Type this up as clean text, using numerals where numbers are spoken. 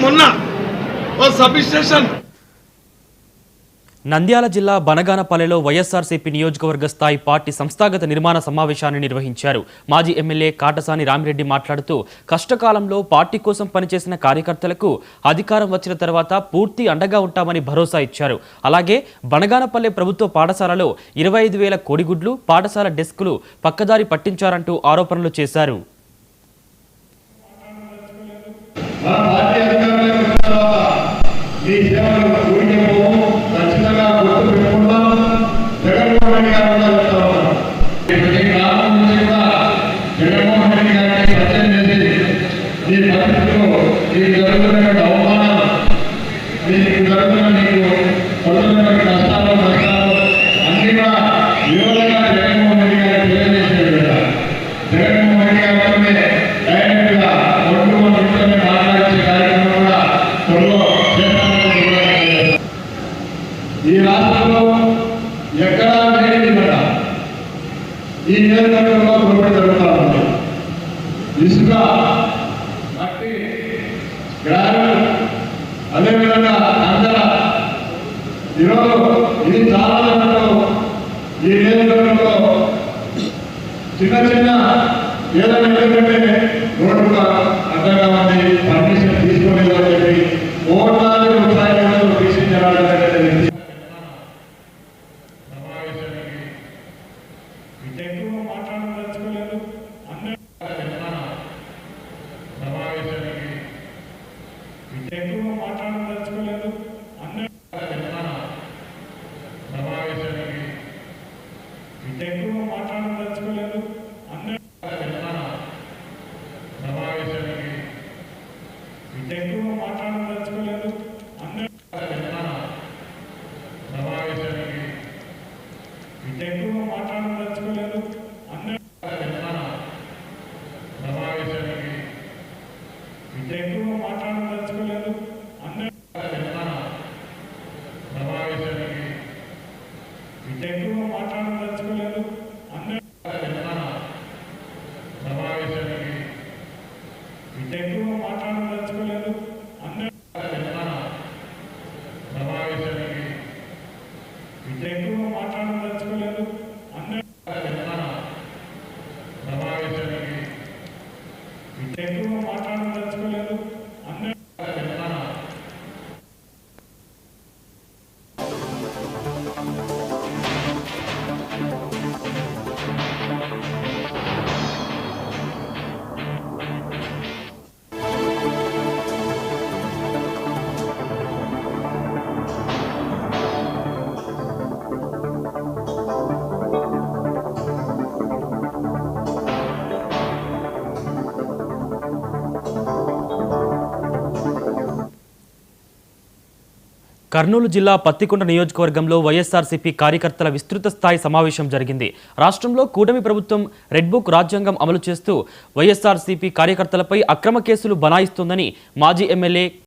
మొన్న sub station Nandyal జిల్లా బనగానపల్లెలో వైఎస్ఆర్సీపీ నియోజకవర్గ స్థాయి పార్టీ సంస్థాగత నిర్మాణ సమావేశాన్ని నిర్వహించారు. మాజీ ఎమ్మెల్యే కాటసాని రామిరెడ్డి మాట్లాడుతూ కష్టకాలంలో పార్టీ కోసం పనిచేసిన కార్యకర్తలకు అధికారం వచ్చిన తర్వాత పూర్తి అండగా ఉంటామని భరోసా ఇచ్చారు. అలాగే బనగానపల్లె ప్రభుత్వ పాఠశాలలో 25,000 కోడిగుడ్లు, పాఠశాల డెస్కులు పక్కదారి పట్టించారంటూ ఆరోపణలు చేశారు. ఈ రాష్ట్రంలో ఎక్కడా లేని విధంగా ఈ నియోజకవర్గంలో దోపిడీ జరుగుతూ ఉంది. ఇసుక, మట్టి, గ్రావెల్, అదేవిధంగా కంకర, ఈరోజు ఇది చాలా ఈ నియోజకవర్గంలో చిన్న చిన్న ఏదైనా ఏంటంటే రోడ్డుగా అడ్డంగా ఉంది, పర్మిషన్ తీసుకోలేదని చెప్పి కోట్లాది రూపాయలు తీసించాలని కర్నూలు జిల్లా పత్తికొండ నియోజకవర్గంలో వైఎస్ఆర్సీపీ కార్యకర్తల విస్తృత స్థాయి సమావేశం జరిగింది. రాష్ట్రంలో కూటమి ప్రభుత్వం రెడ్ బుక్ రాజ్యాంగం అమలు చేస్తూ వైఎస్ఆర్సీపీ కార్యకర్తలపై అక్రమ కేసులు బనాయిస్తోందని మాజీ ఎమ్మెల్యే